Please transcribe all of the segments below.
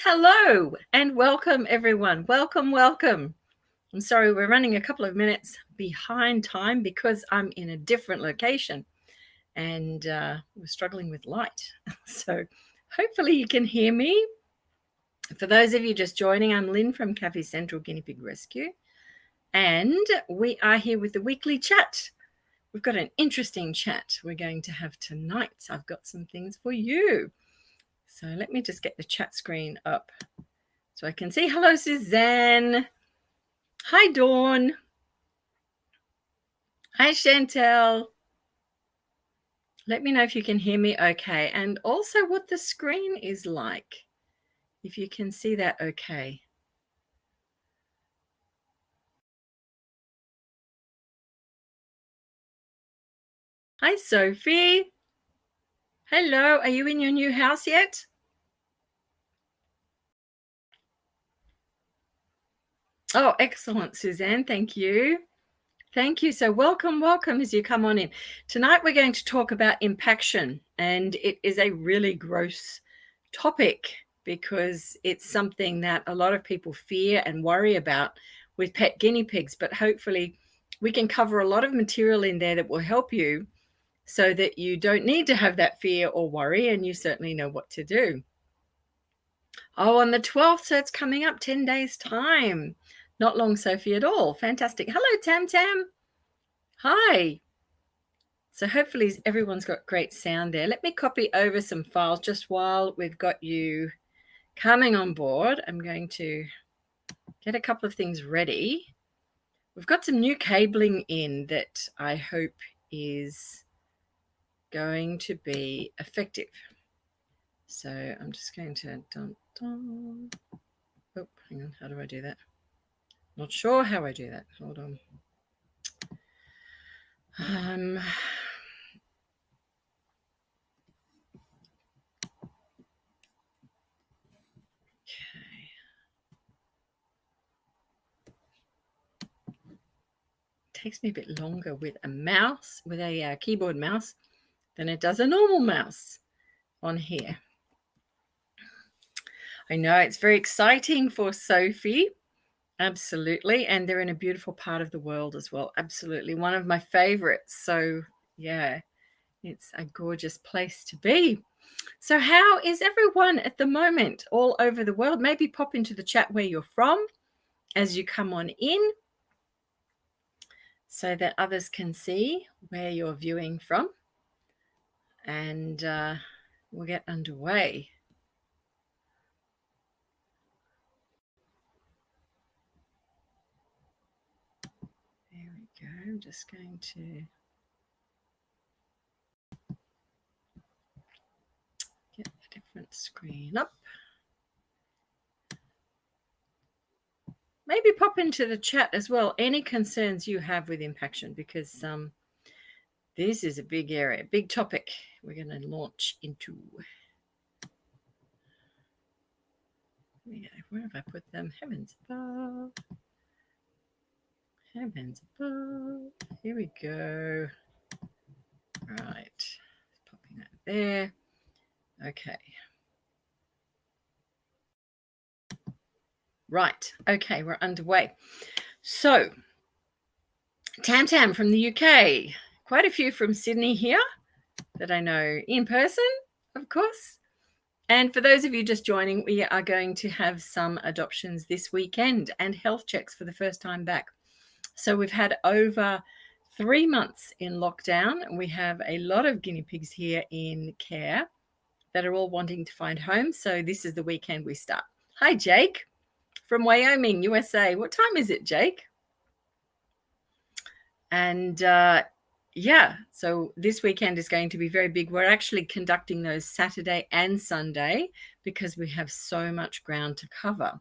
hello and welcome everyone. Welcome. I'm sorry we're running a couple of minutes behind time because I'm in a different location and we're struggling with light. So hopefully you can hear me. For those of you just joining, I'm Lynn from Cafe Central Guinea Pig Rescue and we are here with the weekly chat. We've got an interesting chat we're going to have tonight. I've got some things for you. So let me just get the chat screen up so I can see. Hello, Suzanne. Hi, Dawn. Hi, Chantel. Let me know if you can hear me okay. And also what the screen is like, if you can see that okay. Hi, Sophie. Hello. Are you in your new house yet? Oh, excellent, Suzanne. Thank you. Thank you. So welcome as you come on in. Tonight we're going to talk about impaction, and it is a really gross topic because it's something that a lot of people fear and worry about with pet guinea pigs, but hopefully we can cover a lot of material in there that will help you so that you don't need to have that fear or worry, and you certainly know what to do. Oh, on the 12th, so it's coming up 10 days time. Not long, Sophie, at all. Fantastic. Hello, Tam Tam. Hi. So hopefully everyone's got great sound there. Let me copy over some files just while we've got you coming on board. I'm going to get a couple of things ready. We've got some new cabling in that I hope is going to be effective. So I'm just going to oh, hang on. How do I do that? Not sure how I do that. Hold on. Takes me a bit longer with a mouse, with a keyboard mouse, than it does a normal mouse on here. I know it's very exciting for Sophie. Absolutely. And they're in a beautiful part of the world as well. Absolutely. One of my favorites. So, yeah, it's a gorgeous place to be. So, how is everyone at the moment all over the world? Maybe pop into the chat where you're from as you come on in so that others can see where you're viewing from. And we'll get underway. There we go. I'm just going to get a different screen up. Maybe pop into the chat as well any concerns you have with impaction, because this is a big area, big topic we're going to launch into. Where have I put them? Heavens above. Heavens above. Here we go. Right. Popping that there. Okay. Right. Okay, we're underway. So, Tam Tam from the UK. Quite a few from Sydney here that I know in person, of course. And for those of you just joining, we are going to have some adoptions this weekend and health checks for the first time back. So we've had over 3 months in lockdown, and we have a lot of guinea pigs here in care that are all wanting to find homes. So this is the weekend we start. Hi, Jake from Wyoming, USA. What time is it, Jake? And yeah, so this weekend is going to be very big. We're actually conducting those Saturday and Sunday because we have so much ground to cover.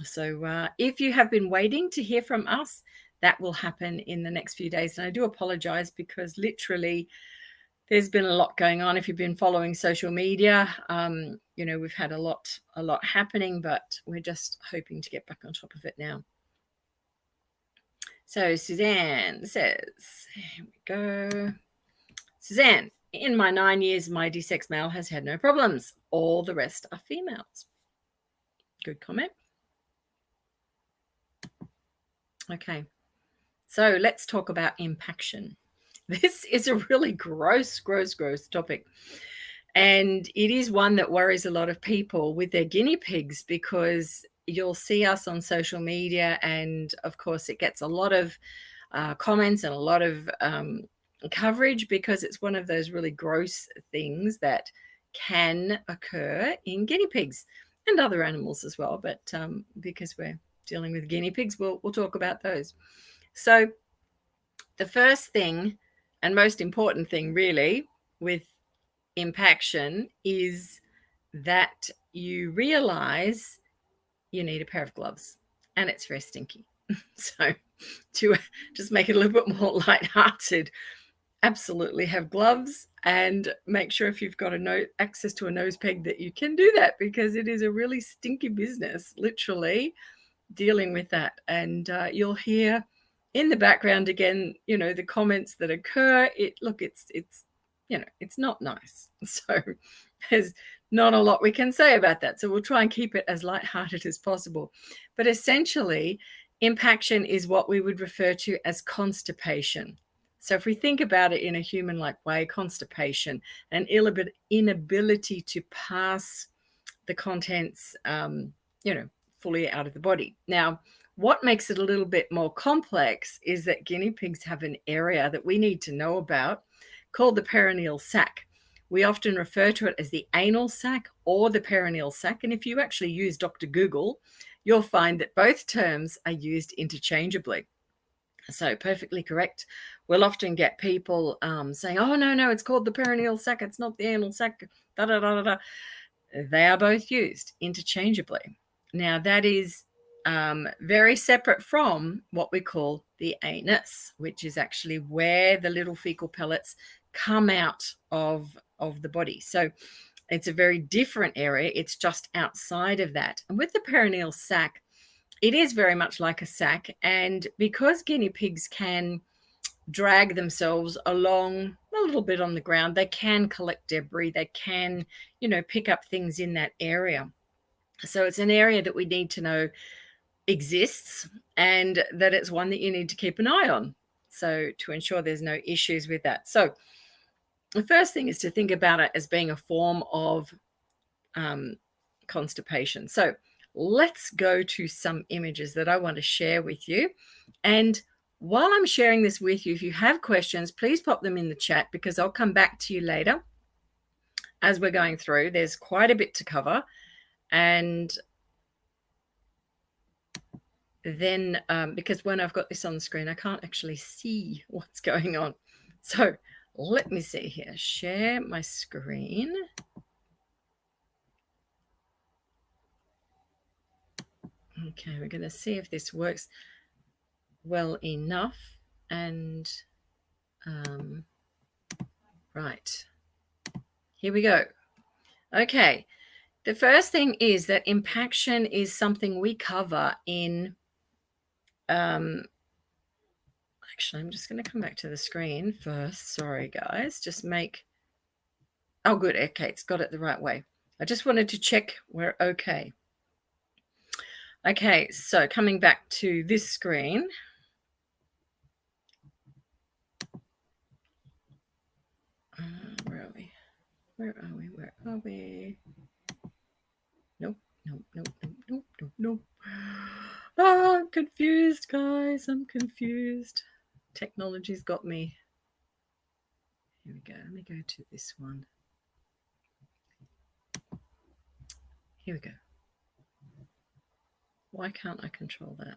So if you have been waiting to hear from us, that will happen in the next few days. And I do apologize because literally there's been a lot going on. If you've been following social media, you know, we've had a lot happening, but we're just hoping to get back on top of it now. So Suzanne says, here we go. Suzanne, in my 9 years, my D-sex male has had no problems. All the rest are females. Good comment. Okay, so let's talk about impaction. This is a really gross topic. And it is one that worries a lot of people with their guinea pigs, because you'll see us on social media, and of course it gets a lot of comments and a lot of coverage, because it's one of those really gross things that can occur in guinea pigs and other animals as well. But because we're dealing with guinea pigs, we'll talk about those. So the first thing and most important thing really with impaction is that you realize you need a pair of gloves, and it's very stinky. So to just make it a little bit more lighthearted, absolutely have gloves, and make sure if you've got access to a nose peg that you can do that, because it is a really stinky business, literally, dealing with that. And you'll hear in the background again, the comments that occur. It's not nice. So there's not a lot we can say about that. So we'll try and keep it as lighthearted as possible. But essentially, impaction is what we would refer to as constipation. So if we think about it in a human-like way, constipation, an inability to pass the contents, fully out of the body. Now, what makes it a little bit more complex is that guinea pigs have an area that we need to know about called the perineal sac. We often refer to it as the anal sac or the perineal sac. And if you actually use Dr. Google, you'll find that both terms are used interchangeably. So perfectly correct. We'll often get people saying, oh, no, it's called the perineal sac. It's not the anal sac. Da, da, da, da, da. They are both used interchangeably. Now, that is very separate from what we call the anus, which is actually where the little fecal pellets come out of the body. So it's a very different area. It's just outside of that. And with the perineal sac, it is very much like a sac. And because guinea pigs can drag themselves along a little bit on the ground, they can collect debris, they can, pick up things in that area. So it's an area that we need to know exists, and that it's one that you need to keep an eye on, so to ensure there's no issues with that. So the first thing is to think about it as being a form of constipation. So let's go to some images that I want to share with you. And while I'm sharing this with you, if you have questions, please pop them in the chat, because I'll come back to you later as we're going through. There's quite a bit to cover. And then because when I've got this on the screen, I can't actually see what's going on. So let me see here. Share my screen. Okay, we're going to see if this works well enough. And right, here we go. Okay, the first thing is that impaction is something we cover in actually, I'm just going to come back to the screen first. Sorry, guys. Oh, good. Okay, it's got it the right way. I just wanted to check we're okay. Okay, so coming back to this screen. Where are we? Where are we? Nope. Oh, I'm confused, guys. I'm confused. Technology's got me. Here we go. Let me go to this one. Here we go. Why can't I control that?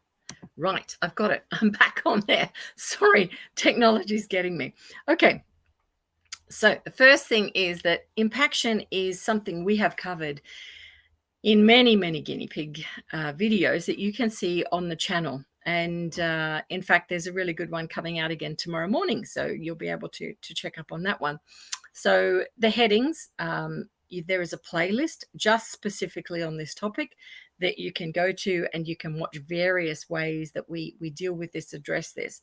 Right, I've got it. I'm back on there. Sorry, technology's getting me. Okay. So the first thing is that impaction is something we have covered in many, many guinea pig videos that you can see on the channel. And in fact, there's a really good one coming out again tomorrow morning, so you'll be able to check up on that one. So the headings, there is a playlist just specifically on this topic that you can go to, and you can watch various ways that we deal with this, address this.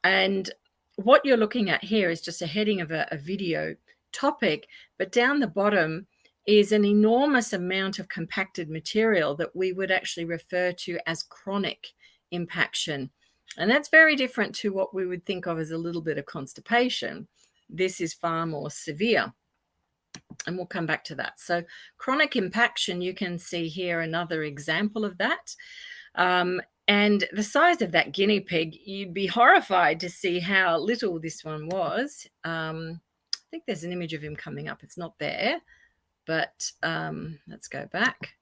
And what you're looking at here is just a heading of a video topic, but down the bottom, is an enormous amount of compacted material that we would actually refer to as chronic impaction. And that's very different to what we would think of as a little bit of constipation. This is far more severe. And we'll come back to that. So chronic impaction, you can see here another example of that. And the size of that guinea pig, you'd be horrified to see how little this one was. I think there's an image of him coming up. It's not there, but let's go back.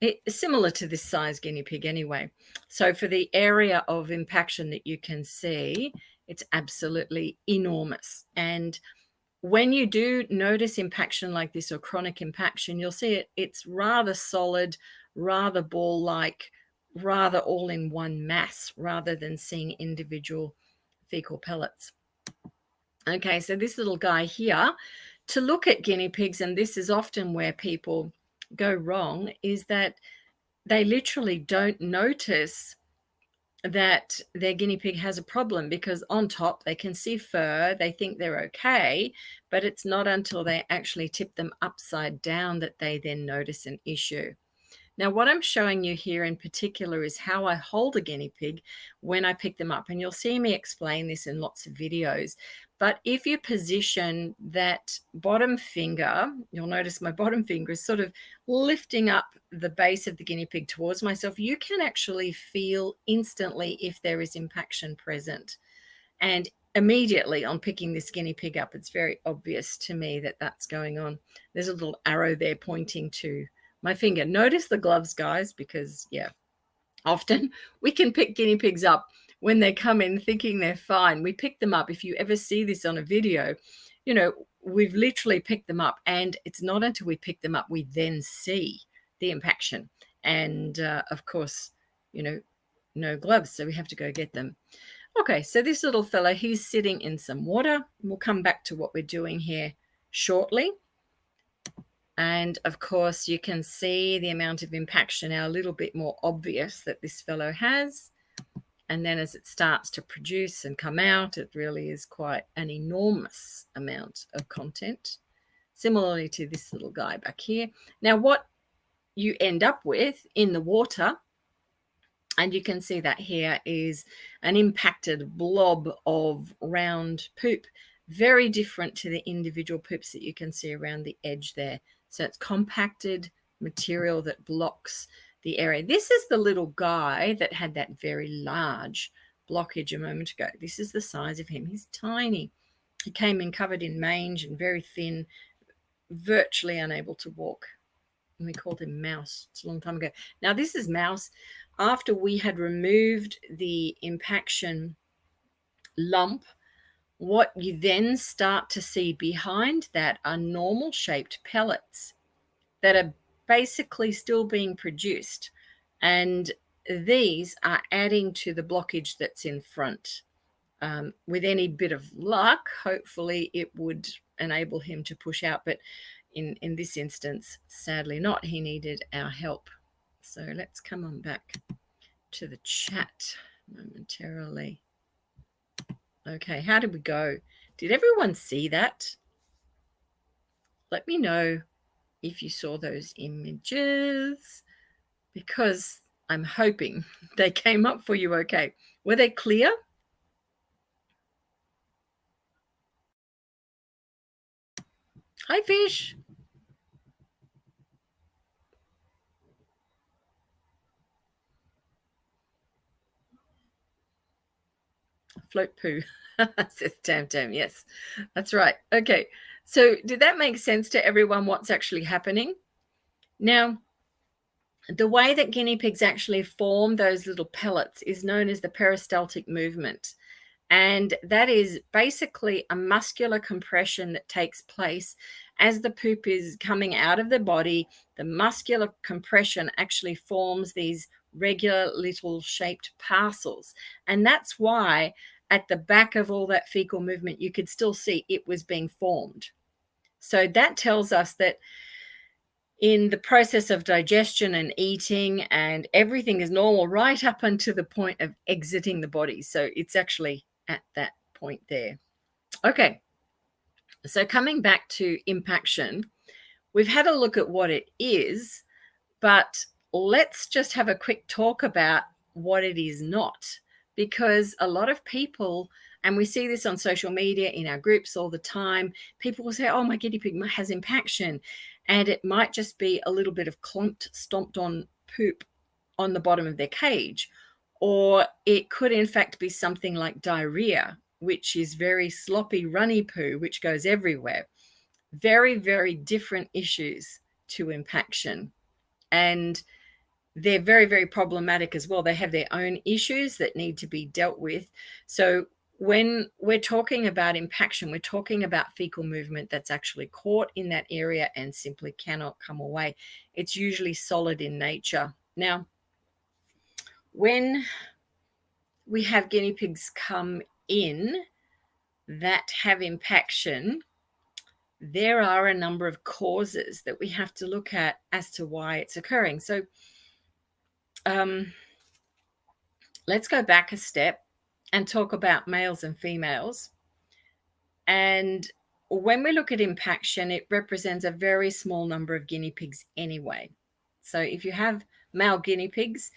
It's similar to this size guinea pig anyway. So for the area of impaction that you can see, it's absolutely enormous. And when you do notice impaction like this or chronic impaction, you'll see it's rather solid, rather ball-like, rather all in one mass rather than seeing individual fecal pellets. Okay, so this little guy here, to look at guinea pigs, and this is often where people go wrong, is that they literally don't notice that their guinea pig has a problem, because on top they can see fur, they think they're okay, but it's not until they actually tip them upside down that they then notice an issue. Now, what I'm showing you here in particular is how I hold a guinea pig when I pick them up. And you'll see me explain this in lots of videos. But if you position that bottom finger, you'll notice my bottom finger is sort of lifting up the base of the guinea pig towards myself. You can actually feel instantly if there is impaction present. And immediately on picking this guinea pig up, it's very obvious to me that that's going on. There's a little arrow there pointing to my finger. Notice the gloves, guys, because often we can pick guinea pigs up when they come in thinking they're fine. We pick them up. If you ever see this on a video, we've literally picked them up, and it's not until we pick them up we then see the impaction. And of course, no gloves, so we have to go get them. Okay, so this little fella, he's sitting in some water. We'll come back to what we're doing here shortly. And of course, you can see the amount of impaction now a little bit more obvious that this fellow has. And then as it starts to produce and come out, it really is quite an enormous amount of content, similarly to this little guy back here. Now, what you end up with in the water, and you can see that here, is an impacted blob of round poop, very different to the individual poops that you can see around the edge there. So it's compacted material that blocks the area. This is the little guy that had that very large blockage a moment ago. This is the size of him. He's tiny. He came in covered in mange and very thin, virtually unable to walk. And we called him Mouse. It's a long time ago. Now, this is Mouse. After we had removed the impaction lump, what you then start to see behind that are normal shaped pellets that are basically still being produced. And these are adding to the blockage that's in front. With any bit of luck, hopefully it would enable him to push out. But in this instance, sadly not. He needed our help. So let's come on back to the chat momentarily. Okay, how did we go? Did everyone see that? Let me know if you saw those images, because I'm hoping they came up for you okay. Were they clear? Hi, fish. Float poo, says Tam Tam. Yes, that's right. Okay, so did that make sense to everyone what's actually happening? Now, the way that guinea pigs actually form those little pellets is known as the peristaltic movement. And that is basically a muscular compression that takes place as the poop is coming out of the body. The muscular compression actually forms these regular little shaped parcels. And that's why at the back of all that fecal movement, you could still see it was being formed. So that tells us that in the process of digestion and eating, and everything is normal right up until the point of exiting the body. So it's actually at that point there. Okay, so coming back to impaction, we've had a look at what it is, but let's just have a quick talk about what it is not, because a lot of people, and we see this on social media in our groups all the time, people will say, oh, my guinea pig has impaction, and it might just be a little bit of clumped, stomped on poop on the bottom of their cage, or it could in fact be something like diarrhea, which is very sloppy, runny poo, which goes everywhere. Very, very different issues to impaction. And they're very, very problematic as well. They have their own issues that need to be dealt with. So when we're talking about impaction, we're talking about fecal movement that's actually caught in that area and simply cannot come away. It's usually solid in nature. Now, when we have guinea pigs come in that have impaction, there are a number of causes that we have to look at as to why it's occurring. So let's go back a step and talk about males and females. And when we look at impaction, it represents a very small number of guinea pigs anyway. So if you have male guinea pigs,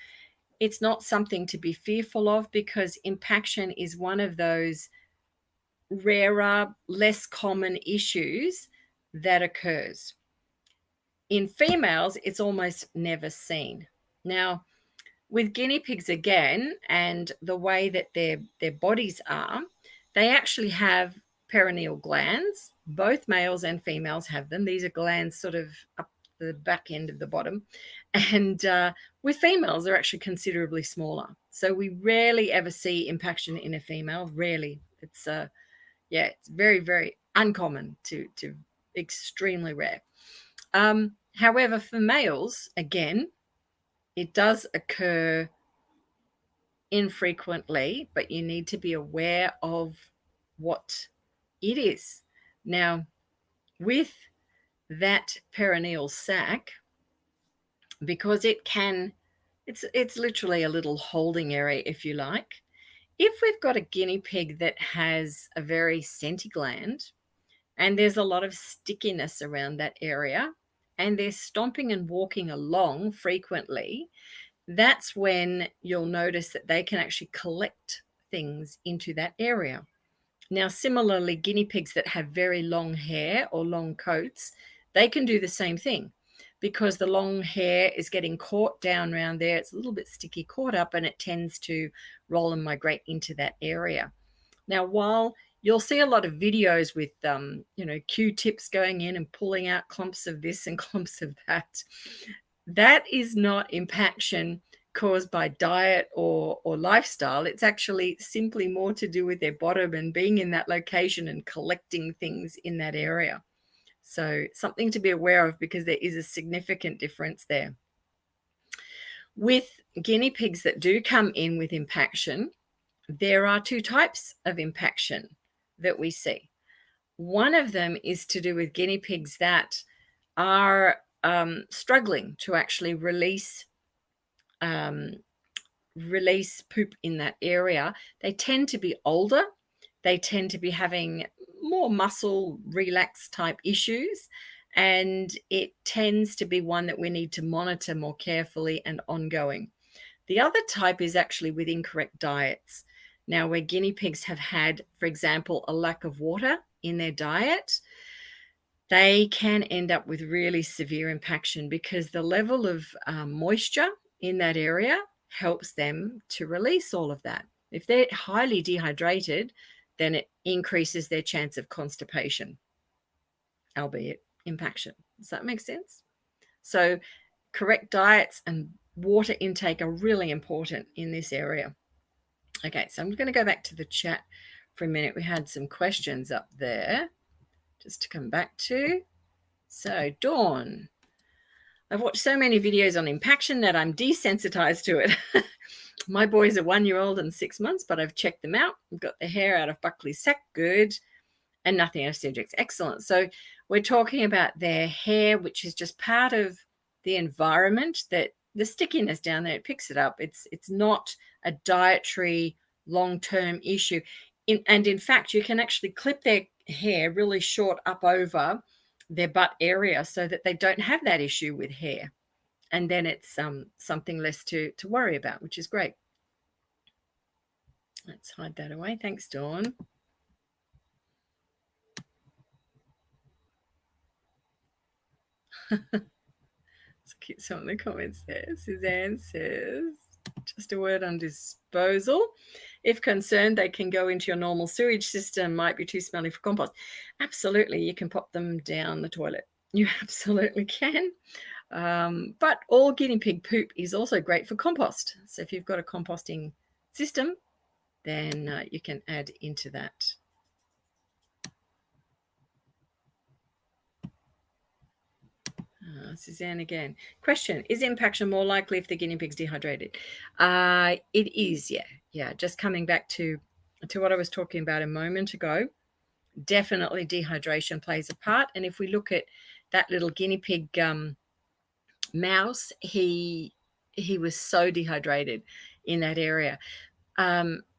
it's not something to be fearful of, because impaction is one of those rarer, less common issues that occurs. In females, it's almost never seen. Now, with guinea pigs again, and the way that their bodies are, they actually have perineal glands. Both males and females have them. These are glands sort of up the back end of the bottom. And with females, they're actually considerably smaller. So we rarely ever see impaction in a female. Rarely. It's it's very, very uncommon to extremely rare. However, for males, again, it does occur infrequently, but you need to be aware of what it is. Now, with that perineal sac, because it's literally a little holding area, if you like. If we've got a guinea pig that has a very scenty gland and there's a lot of stickiness around that area, and they're stomping and walking along frequently, that's when you'll notice that they can actually collect things into that area. Now, similarly, guinea pigs that have very long hair or long coats, they can do the same thing, because the long hair is getting caught down around there. It's a little bit sticky, caught up, and it tends to roll and migrate into that area. Now, while you'll see a lot of videos with, Q-tips going in and pulling out clumps of this and clumps of that, that is not impaction caused by diet or lifestyle. It's actually simply more to do with their bottom and being in that location and collecting things in that area. So something to be aware of, because there is a significant difference there. With guinea pigs that do come in with impaction, there are two types of impaction that we see. One of them is to do with guinea pigs that are struggling to actually release poop in that area. They tend to be older. They tend to be having more muscle relax type issues, and it tends to be one that we need to monitor more carefully and ongoing. The other type is actually with incorrect diets. Now, where guinea pigs have had, for example, a lack of water in their diet, they can end up with really severe impaction, because the level of moisture in that area helps them to release all of that. If they're highly dehydrated, then it increases their chance of constipation, albeit impaction. Does that make sense? So correct diets and water intake are really important in this area. Okay, so I'm going to go back to the chat for a minute. We had some questions up there just to come back to. So Dawn, I've watched so many videos on impaction that I'm desensitized to it. My boys are 1-year-old and 6 months, but I've checked them out. I've got the hair out of Buckley's sac, good, and nothing else subjects, excellent. So we're talking about their hair, which is just part of the environment, that the stickiness down there, it picks it up. It's not a dietary long-term issue. And in fact, you can actually clip their hair really short up over their butt area so that they don't have that issue with hair. And then it's something less to worry about, which is great. Let's hide that away. Thanks, Dawn. Let's keep some of the comments there. Suzanne says, just a word on disposal. If concerned, they can go into your normal sewage system, might be too smelly for compost. Absolutely, you can pop them down the toilet. You absolutely can. But all guinea pig poop is also great for compost. So if you've got a composting system, then you can add into that. Suzanne again. Question, is impaction more likely if the guinea pig's dehydrated? It is, yeah. Yeah, just coming back to what I was talking about a moment ago, definitely dehydration plays a part. And if we look at that little guinea pig mouse, he was so dehydrated in that area.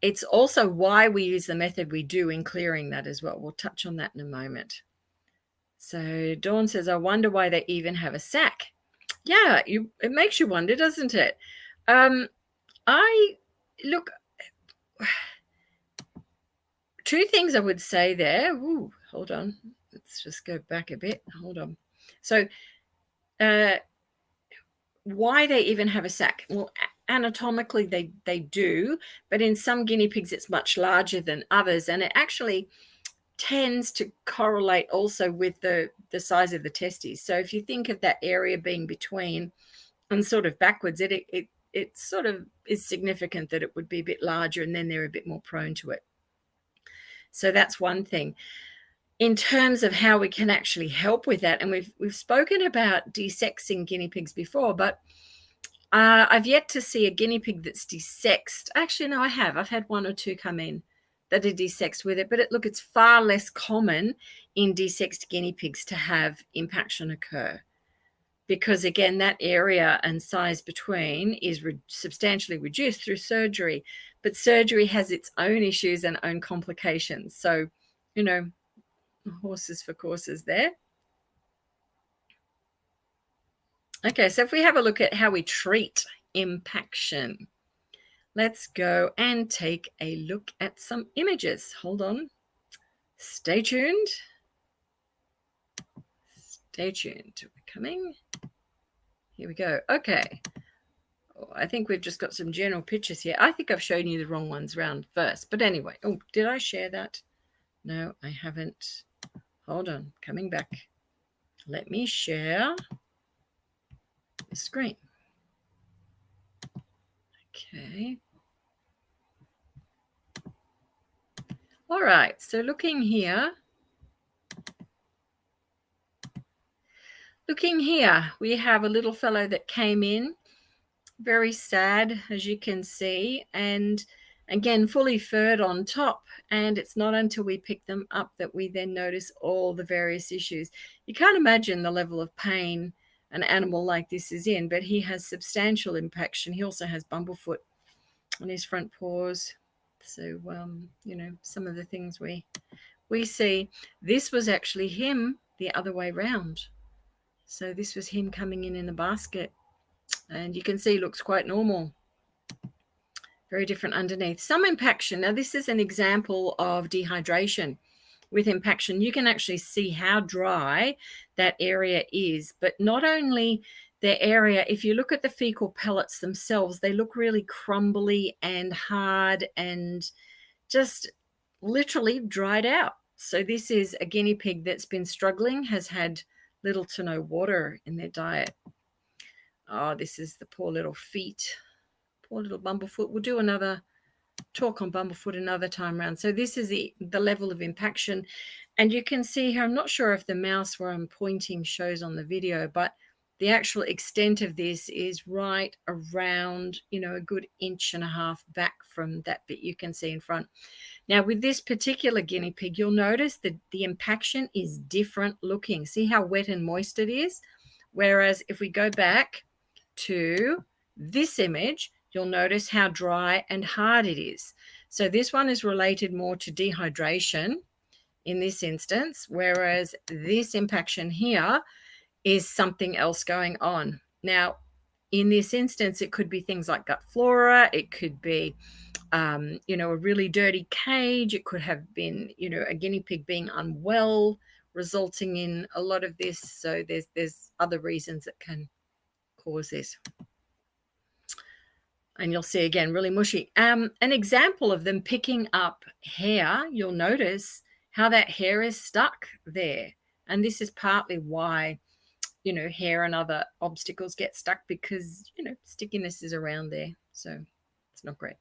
It's also why we use the method we do in clearing that as well. We'll touch on that in a moment. So Dawn says, I wonder why they even have a sack. Yeah, it makes you wonder, doesn't it? Look, two things I would say there. Ooh, hold on. Let's just go back a bit. Hold on. So why they even have a sack? Well, anatomically they do, but in some guinea pigs it's much larger than others, and it actually tends to correlate also with the size of the testes. So if you think of that area being between and sort of backwards, it sort of is significant that it would be a bit larger, and then they're a bit more prone to it. So that's one thing. In terms of how we can actually help with that, and we've spoken about desexing guinea pigs before, but I've yet to see a guinea pig that's desexed. Actually, no, I have. I've had one or two come in that are desexed with it, but it's far less common in desexed guinea pigs to have impaction occur, because again, that area and size between is substantially reduced through surgery, but surgery has its own issues and own complications. So, horses for courses there. Okay, so if we have a look at how we treat impaction, let's go and take a look at some images. Hold on. Stay tuned. Stay tuned. We're coming. Here we go. Okay. Oh, I think we've just got some general pictures here. I think I've shown you the wrong ones round first. But anyway, oh, did I share that? No, I haven't. Hold on. Coming back. Let me share the screen. Okay. All right. So looking here, we have a little fellow that came in, very sad, as you can see, and again, fully furred on top. And it's not until we pick them up that we then notice all the various issues. You can't imagine the level of pain an animal like this is in, but he has substantial impaction. He also has bumblefoot on his front paws. So, some of the things we see. This was actually him the other way round. So this was him coming in a basket, and you can see looks quite normal. Very different underneath. Some impaction. Now this is an example of dehydration with impaction. You can actually see how dry that area is, but not only the area, if you look at the fecal pellets themselves, they look really crumbly and hard and just literally dried out. So this is a guinea pig that's been struggling, has had little to no water in their diet. Oh, this is the poor little feet. Poor little bumblefoot. We'll do another talk on bumblefoot another time around. So this is the level of impaction. And you can see here, I'm not sure if the mouse where I'm pointing shows on the video, but the actual extent of this is right around, a good 1.5 inches back from that bit you can see in front. Now, with this particular guinea pig, you'll notice that the impaction is different looking. See how wet and moist it is? Whereas if we go back to this image, you'll notice how dry and hard it is. So this one is related more to dehydration in this instance, whereas this impaction here is something else going on. Now, in this instance, it could be things like gut flora. It could be, a really dirty cage. It could have been, a guinea pig being unwell, resulting in a lot of this. So there's other reasons that can cause this. And you'll see again, really mushy. An example of them picking up hair, you'll notice how that hair is stuck there. And this is partly why, hair and other obstacles get stuck, because, stickiness is around there. So it's not great.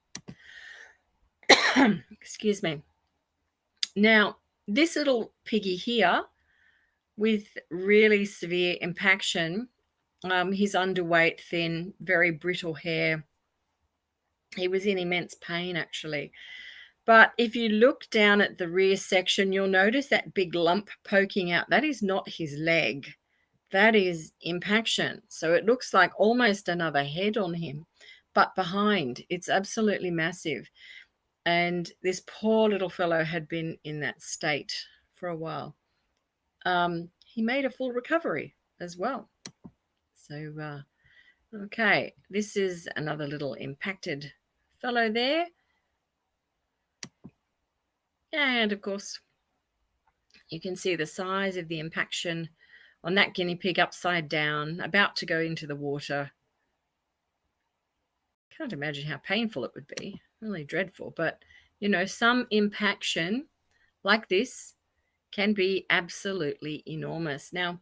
Excuse me. Now, this little piggy here with really severe impaction, he's underweight, thin, very brittle hair. He was in immense pain, actually. But if you look down at the rear section, you'll notice that big lump poking out. That is not his leg. That is impaction. So it looks like almost another head on him, but behind. It's absolutely massive. And this poor little fellow had been in that state for a while. He made a full recovery as well. So, okay, this is another little impacted fellow there. And of course, you can see the size of the impaction on that guinea pig, upside down, about to go into the water. Can't imagine how painful it would be. Really dreadful. But, some impaction like this can be absolutely enormous. Now,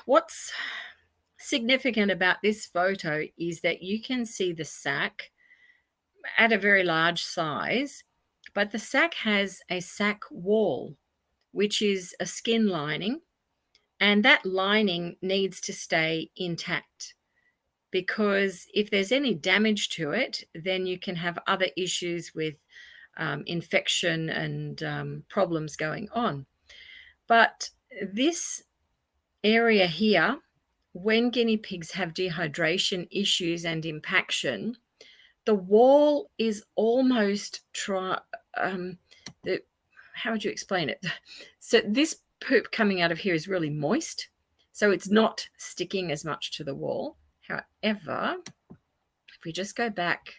what's significant about this photo is that you can see the sac at a very large size, but the sac has a sac wall, which is a skin lining, and that lining needs to stay intact, because if there's any damage to it, then you can have other issues with infection and problems going on. But this area here, when guinea pigs have dehydration issues and impaction, the wall is almost how would you explain it? So this poop coming out of here is really moist, so it's not sticking as much to the wall. However, if we just go back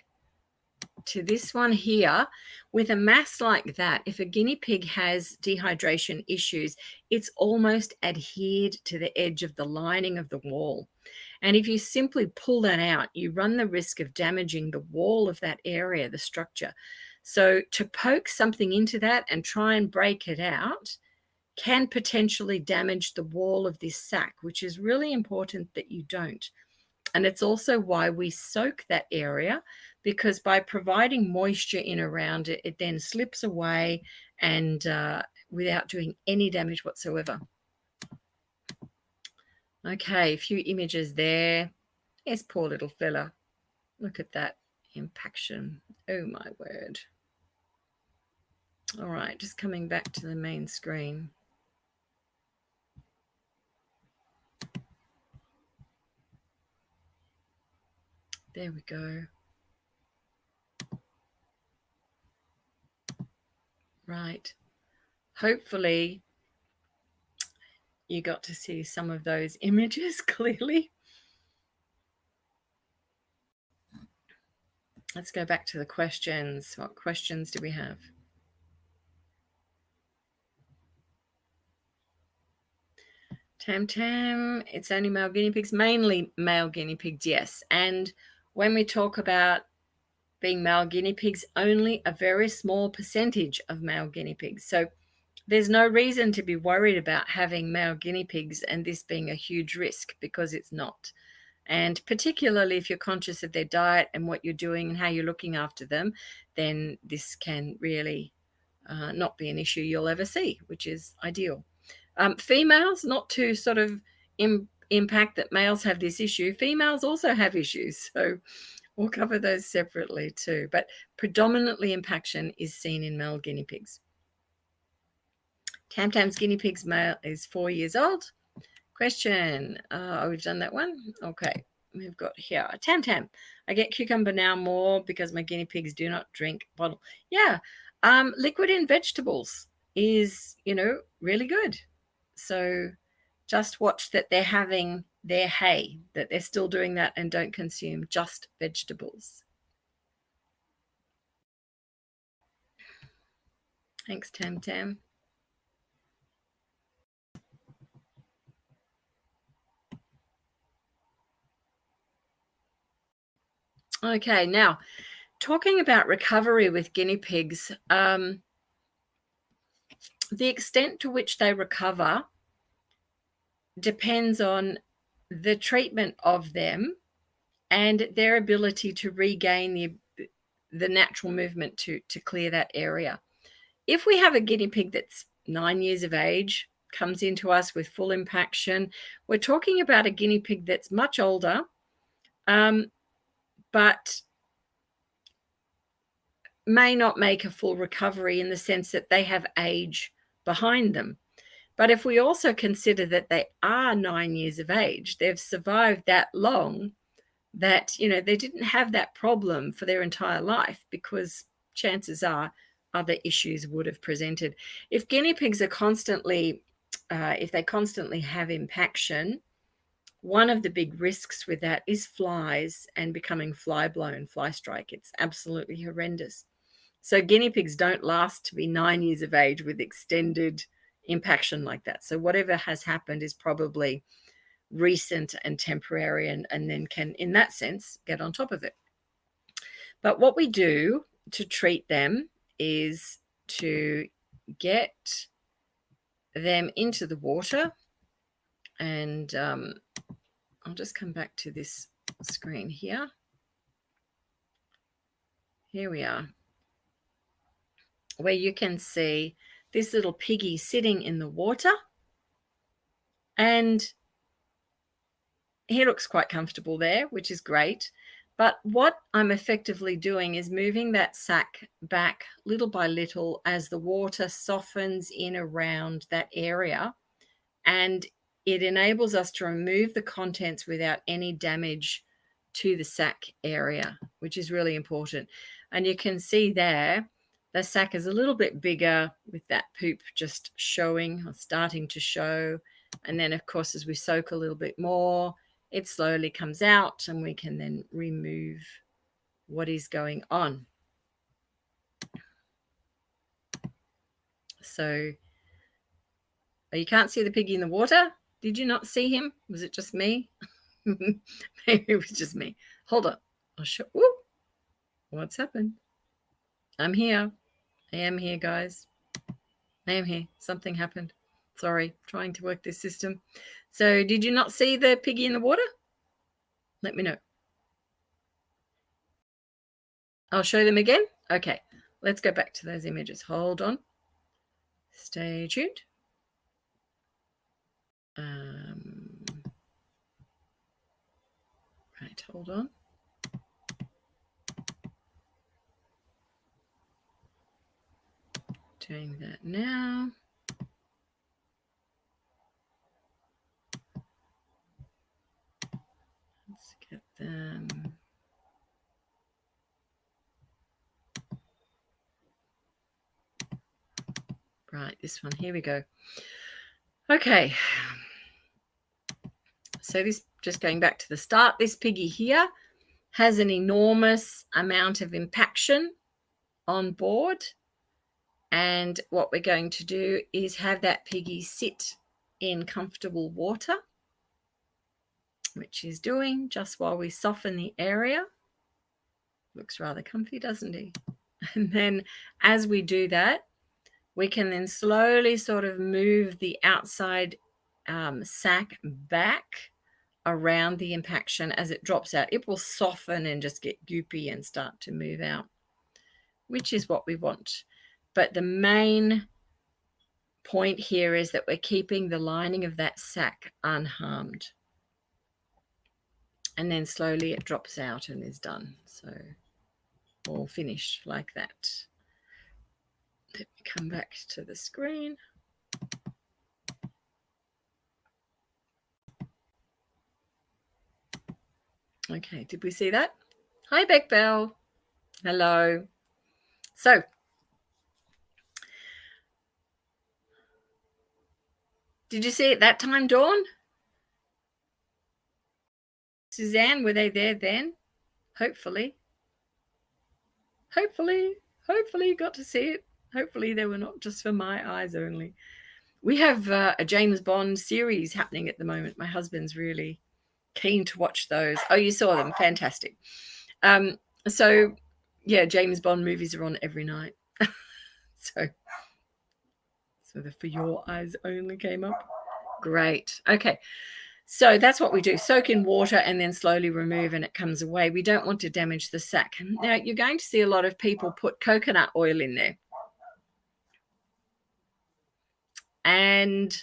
to this one here, with a mass like that, if a guinea pig has dehydration issues, it's almost adhered to the edge of the lining of the wall. And if you simply pull that out, you run the risk of damaging the wall of that area, the structure. So to poke something into that and try and break it out can potentially damage the wall of this sac, which is really important that you don't. And it's also why we soak that area, because by providing moisture in around it, it then slips away and without doing any damage whatsoever. Okay, a few images there. Yes, poor little fella. Look at that impaction. Oh, my word. All right, just coming back to the main screen. There we go. Right. Hopefully you got to see some of those images clearly. Let's go back to the questions. What questions do we have? Tam, it's only male guinea pigs, mainly male guinea pigs, yes. And when we talk about being male guinea pigs, only a very small percentage of male guinea pigs. So there's no reason to be worried about having male guinea pigs and this being a huge risk, because it's not. And particularly if you're conscious of their diet and what you're doing and how you're looking after them, then this can really not be an issue you'll ever see, which is ideal. Females, not to sort of impact that males have this issue, females also have issues. So we'll cover those separately too. But predominantly impaction is seen in male guinea pigs. Tam's guinea pig's male is 4 years old. Question. We've done that one. Okay. We've got here. Tam. I get cucumber now more because my guinea pigs do not drink bottle. Yeah. Liquid in vegetables. is, really good. So just watch that they're having their hay, that they're still doing that and don't consume just vegetables. Thanks, Tam Tam. Okay, now talking about recovery with guinea pigs, the extent to which they recover depends on the treatment of them and their ability to regain the natural movement to clear that area. If we have a guinea pig that's 9 years of age, comes into us with full impaction, we're talking about a guinea pig that's much older, but may not make a full recovery in the sense that they have age behind them. But if we also consider that they are 9 years of age, they've survived that long, that they didn't have that problem for their entire life, because chances are other issues would have presented. If guinea pigs are constantly if they constantly have impaction, one of the big risks with that is flies and becoming fly blown, fly strike. It's absolutely horrendous. So guinea pigs don't last to be 9 years of age with extended impaction like that. So whatever has happened is probably recent and temporary, and then can, in that sense, get on top of it. But what we do to treat them is to get them into the water, and I'll just come back to this screen here. Here we are, where you can see this little piggy sitting in the water, and he looks quite comfortable there, which is great. But what I'm effectively doing is moving that sack back little by little as the water softens in around that area, and it enables us to remove the contents without any damage to the sack area, which is really important. And you can see there, the sack is a little bit bigger with that poop just showing or starting to show. And then, of course, as we soak a little bit more, it slowly comes out, and we can then remove what is going on. So you can't see the piggy in the water. Did you not see him? Was it just me? Maybe it was just me. Hold on. I'll show. Woo! What's happened? I'm here. I am here, guys. I am here. Something happened. Sorry, trying to work this system. So did you not see the piggy in the water? Let me know. I'll show them again. Okay, let's go back to those images. Hold on. Stay tuned. Right, hold on. Doing that now. Let's get them. Right, this one. Here we go. Okay. So this, just going back to the start, this piggy here has an enormous amount of impaction on board. And what we're going to do is have that piggy sit in comfortable water, which he's doing just while we soften the area. Looks rather comfy, doesn't he? And then as we do that, we can then slowly sort of move the outside sack back around the impaction as it drops out. It will soften and just get goopy and start to move out, which is what we want. But the main point here is that we're keeping the lining of that sack unharmed. And then slowly it drops out and is done. So all finished like that. Let me come back to the screen. Okay, did we see that? Hi, Beck Bell. Hello. So Did you see it that time, Dawn? Suzanne, were they there then? Hopefully. Hopefully you got to see it. Hopefully they were not just for my eyes only. We have a James Bond series happening at the moment. My husband's really keen to watch those. Oh, you saw them. Fantastic. So, yeah, James Bond movies are on every night. So the for your eyes only came up. Great. Okay. So that's what we do. Soak in water and then slowly remove and it comes away. We don't want to damage the sac. Now, you're going to see a lot of people put coconut oil in there. And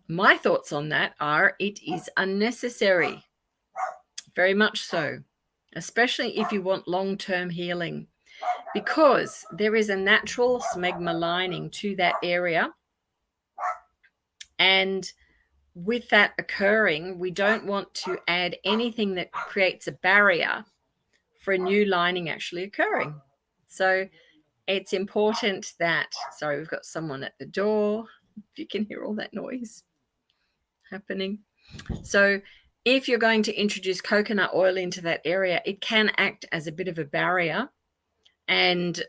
my thoughts on that are it is unnecessary. Very much so. Especially if you want long-term healing. Because there is a natural smegma lining to that area. And with that occurring, we don't want to add anything that creates a barrier for a new lining actually occurring. So it's important that, sorry, we've got someone at the door, if you can hear all that noise happening. So if you're going to introduce coconut oil into that area, it can act as a bit of a barrier. And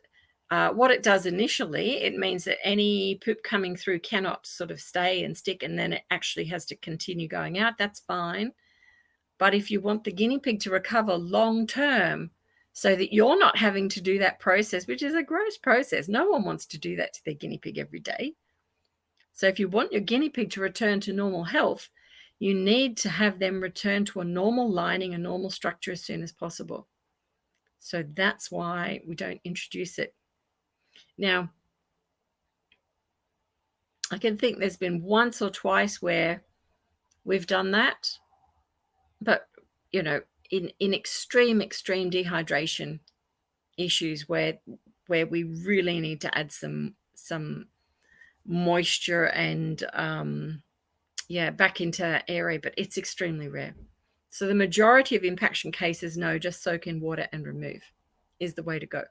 what it does initially, it means that any poop coming through cannot sort of stay and stick, and then it actually has to continue going out. That's fine. But if you want the guinea pig to recover long term, so that you're not having to do that process, which is a gross process. No one wants to do that to their guinea pig every day. So if you want your guinea pig to return to normal health, you need to have them return to a normal lining, a normal structure as soon as possible. So that's why we don't introduce it. Now, I can think there's been once or twice where we've done that, but, you know, in extreme dehydration issues where we really need to add some moisture and back into that area, but it's extremely rare. So the majority of impaction cases, no, just soak in water and remove is the way to go.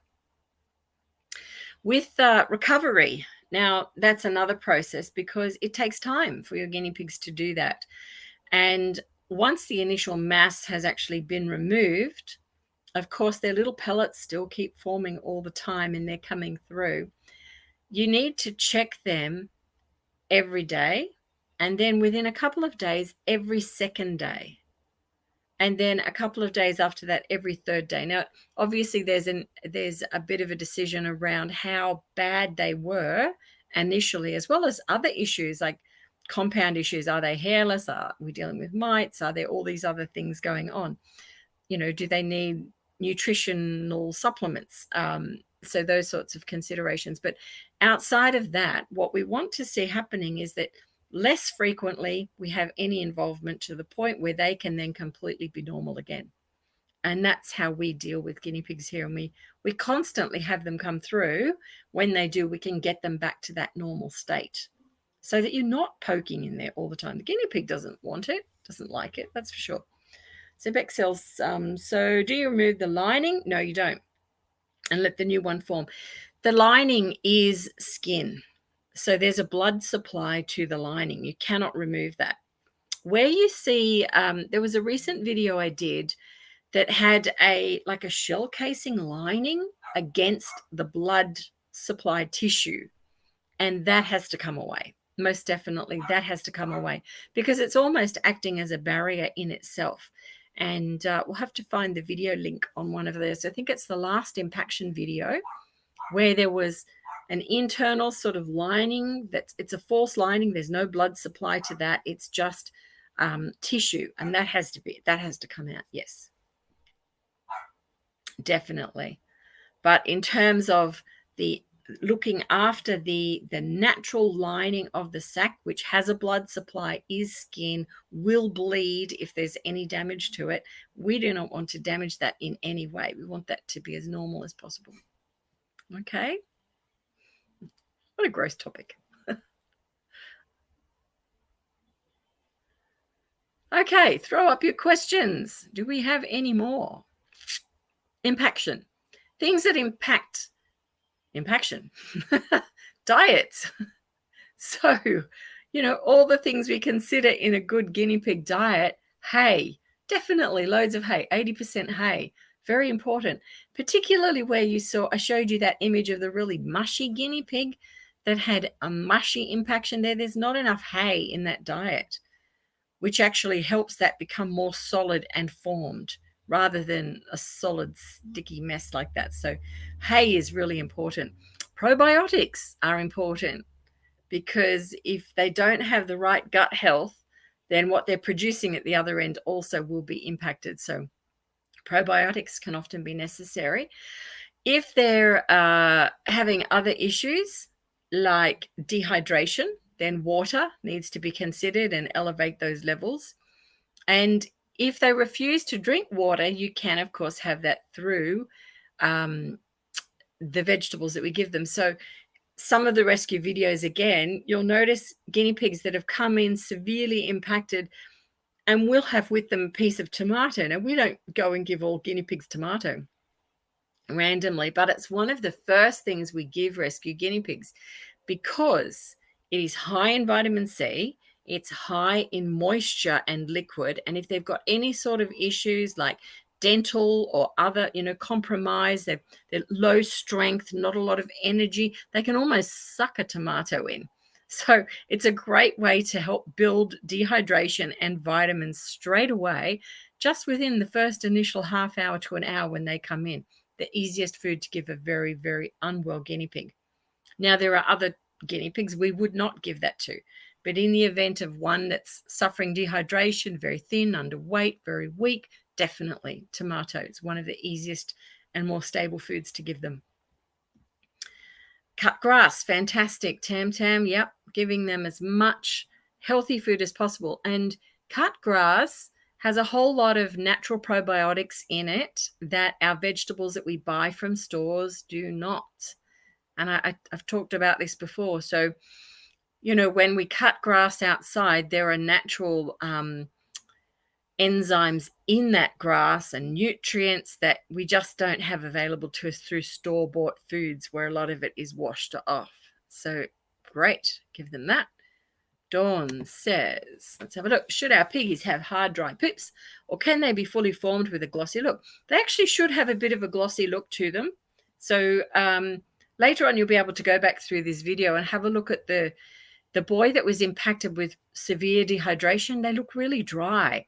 With recovery, now that's another process because it takes time for your guinea pigs to do that. And once the initial mass has actually been removed, of course, their little pellets still keep forming all the time and they're coming through. You need to check them every day, and then within a couple of days, every second day. And then a couple of days after that, every third day. Now, obviously, there's a bit of a decision around how bad they were initially, as well as other issues like compound issues. Are they hairless? Are we dealing with mites? Are there all these other things going on? You know, do they need nutritional supplements? So those sorts of considerations. But outside of that, what we want to see happening is that less frequently we have any involvement to the point where they can then completely be normal again. And that's how we deal with guinea pigs here. And we constantly have them come through. When they do, we can get them back to that normal state so that you're not poking in there all the time. The guinea pig doesn't want it, doesn't like it, that's for sure. So Beck cells, so do you remove the lining? No, you don't. And let the new one form. The lining is skin. So there's a blood supply to the lining. You cannot remove that. Where you see, there was a recent video I did that had a shell casing lining against the blood supplied tissue. And that has to come away. Most definitely, that has to come away because it's almost acting as a barrier in itself. And we'll have to find the video link on one of those. I think it's the last impaction video where there was an internal sort of lining it's a false lining. There's no blood supply to that. It's just tissue, and that has to come out. Yes, definitely. But in terms of the looking after the natural lining of the sac, which has a blood supply, is skin, will bleed if there's any damage to it. We do not want to damage that in any way. We want that to be as normal as possible. Okay. What a gross topic. Okay, throw up your questions. Do we have any more? Impaction. Things that impaction. Diets. So, all the things we consider in a good guinea pig diet. Hay, definitely loads of hay, 80% hay, very important, particularly where I showed you that image of the really mushy guinea pig that had a mushy impaction there. There's not enough hay in that diet, which actually helps that become more solid and formed rather than a solid, sticky mess like that. So hay is really important. Probiotics are important because if they don't have the right gut health, then what they're producing at the other end also will be impacted. So probiotics can often be necessary. If they're having other issues like dehydration, then water needs to be considered and elevate those levels. And if they refuse to drink water, you can, of course, have that through the vegetables that we give them. So some of the rescue videos, again, you'll notice guinea pigs that have come in severely impacted, and we'll have with them a piece of tomato. Now, we don't go and give all guinea pigs tomato randomly, but it's one of the first things we give rescue guinea pigs because it is high in vitamin C, it's high in moisture and liquid, and if they've got any sort of issues like dental or other, compromise, they're low strength, not a lot of energy, they can almost suck a tomato in. So it's a great way to help build dehydration and vitamins straight away, just within the first initial half hour to an hour when they come in. The easiest food to give a very, very unwell guinea pig. Now, there are other guinea pigs we would not give that to, but in the event of one that's suffering dehydration, very thin, underweight, very weak, definitely tomato. It's one of the easiest and more stable foods to give them. Cut grass, fantastic. Tam, yep, giving them as much healthy food as possible. And cut grass has a whole lot of natural probiotics in it that our vegetables that we buy from stores do not. And I've talked about this before. So, when we cut grass outside, there are natural enzymes in that grass and nutrients that we just don't have available to us through store-bought foods where a lot of it is washed off. So great, give them that. Dawn says, let's have a look. Should our piggies have hard, dry poops, or can they be fully formed with a glossy look? They actually should have a bit of a glossy look to them. So later on, you'll be able to go back through this video and have a look at the boy that was impacted with severe dehydration. They look really dry.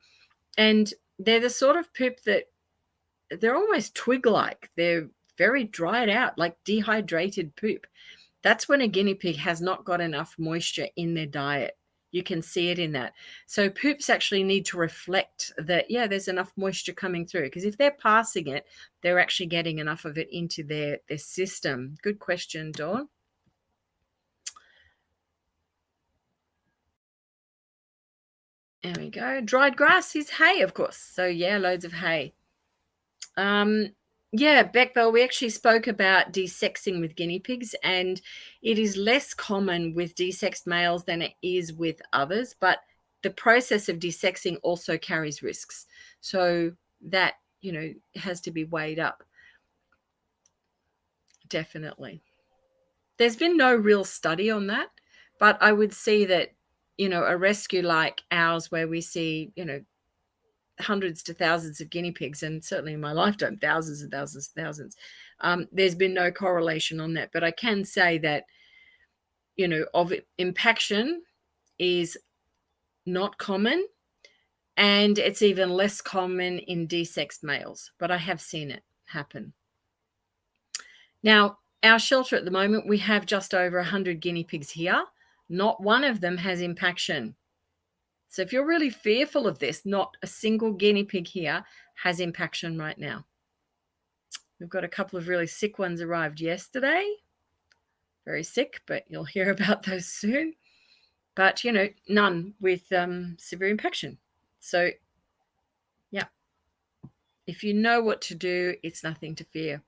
And they're the sort of poop that they're almost twig-like. They're very dried out, like dehydrated poop. That's when a guinea pig has not got enough moisture in their diet. You can see it in that. So poops actually need to reflect that, there's enough moisture coming through. Because if they're passing it, they're actually getting enough of it into their system. Good question, Dawn. There we go. Dried grass is hay, of course. So, loads of hay. Beckbell, we actually spoke about desexing with guinea pigs, and it is less common with desexed males than it is with others, but the process of desexing also carries risks. So that, has to be weighed up. Definitely. There's been no real study on that, but I would see that, a rescue like ours where we see, hundreds to thousands of guinea pigs, and certainly in my lifetime, thousands and thousands and thousands. There's been no correlation on that, but I can say that, of impaction is not common, and it's even less common in desexed males, but I have seen it happen. Now, our shelter at the moment, we have just over 100 guinea pigs here. Not one of them has impaction. So if you're really fearful of this, not a single guinea pig here has impaction right now. We've got a couple of really sick ones arrived yesterday. Very sick, but you'll hear about those soon. But, none with severe impaction. So, if you know what to do, it's nothing to fear.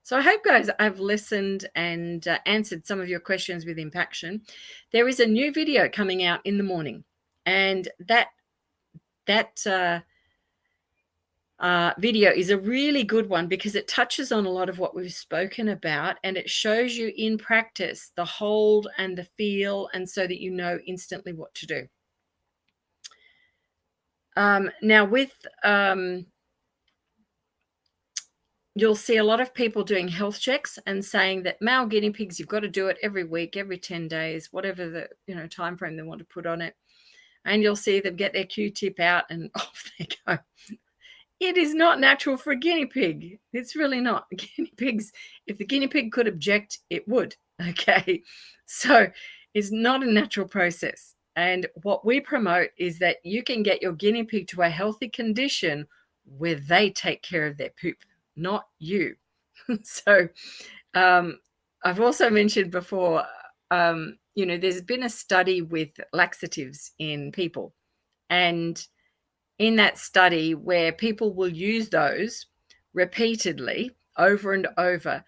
So I hope, guys, I've listened and answered some of your questions with impaction. There is a new video coming out in the morning, and that video is a really good one because it touches on a lot of what we've spoken about, and it shows you in practice the hold and the feel, and so that you know instantly what to do. Now with you'll see a lot of people doing health checks and saying that male guinea pigs, you've got to do it every week, every 10 days, whatever the time frame they want to put on it. And you'll see them get their Q-tip out and off they go. It is not natural for a guinea pig. It's really not. Guinea pigs, if the guinea pig could object, it would. Okay. So it's not a natural process. And what we promote is that you can get your guinea pig to a healthy condition where they take care of their poop, not you. So I've also mentioned before, there's been a study with laxatives in people. And in that study where people will use those repeatedly over and over,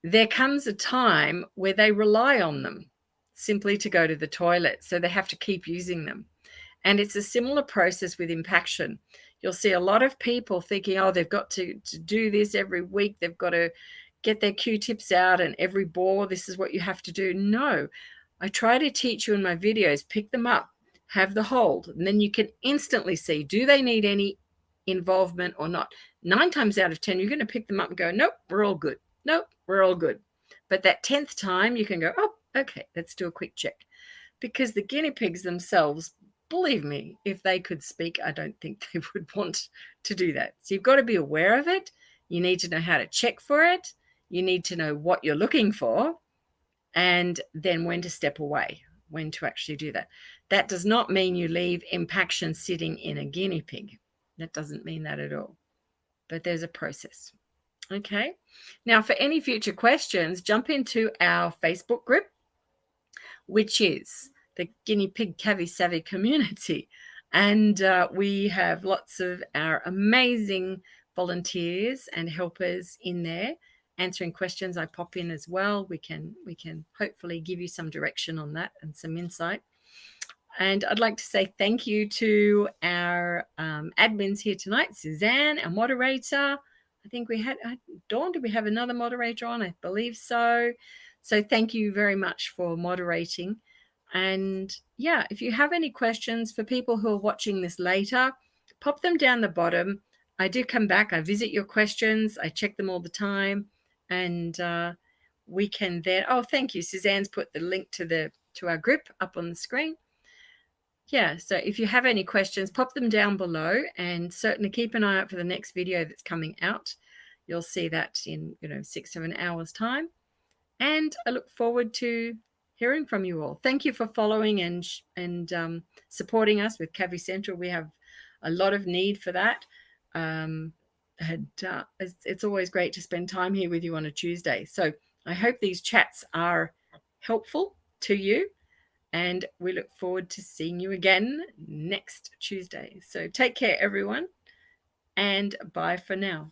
there comes a time where they rely on them simply to go to the toilet. So they have to keep using them. And it's a similar process with impaction. You'll see a lot of people thinking, oh, they've got to do this every week. They've got to get their Q-tips out and every bore, this is what you have to do. No, I try to teach you in my videos, pick them up, have the hold, and then you can instantly see, do they need any involvement or not? 9 times out of 10, you're going to pick them up and go, nope, we're all good. Nope, we're all good. But that 10th time, you can go, oh, okay, let's do a quick check. Because the guinea pigs themselves, believe me, if they could speak, I don't think they would want to do that. So you've got to be aware of it. You need to know how to check for it. You need to know what you're looking for, and then when to step away, when to actually do that. That does not mean you leave impaction sitting in a guinea pig. That doesn't mean that at all. But there's a process. Okay. Now, for any future questions, jump into our Facebook group, which is the Guinea Pig Cavi Savvy community. And we have lots of our amazing volunteers and helpers in there answering questions. I pop in as well. We can hopefully give you some direction on that and some insight. And I'd like to say thank you to our admins here tonight, Suzanne, our moderator. I think we had, Dawn, did we have another moderator on? I believe so. So thank you very much for moderating. And yeah, if you have any questions for people who are watching this later, pop them down the bottom. I do come back. I visit your questions. I check them all the time. And we can then, oh, thank you. Suzanne's put the link to our group up on the screen. Yeah, so if you have any questions, pop them down below, and certainly keep an eye out for the next video that's coming out. You'll see that in 6-7 hours time. And I look forward to hearing from you all. Thank you for following and supporting us with Cavi Central. We have a lot of need for that. It's always great to spend time here with you on a Tuesday. So I hope these chats are helpful to you. And we look forward to seeing you again next Tuesday. So take care, everyone, and bye for now.